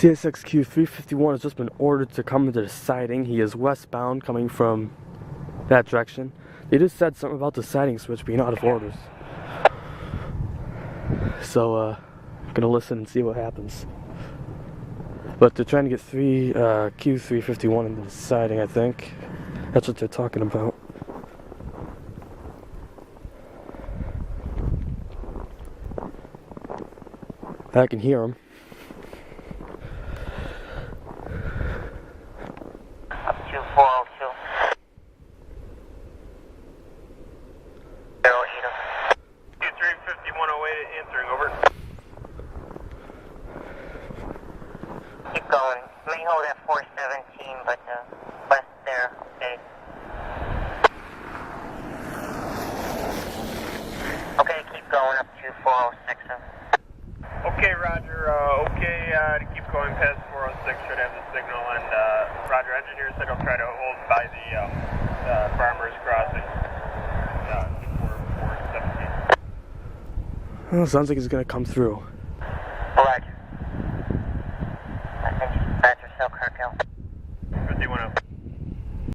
CSX Q351 has just been ordered to come into the siding. He is westbound coming from that direction. They just said something about the siding switch being out of orders. So, I'm gonna listen and see what happens. But they're trying to get Q351 into the siding, I think. That's what they're talking about. I can hear them. Up 2402. Q35108 answering, over. Keep going. May hold at 417, but west there. Okay. Okay, keep going up 2406. Okay, Roger. Okay to keep going past 406. Should have the signal. And Roger, engineer said he'll try to hold by the Farmers Crossing. 417. Well, sounds like he's gonna come through.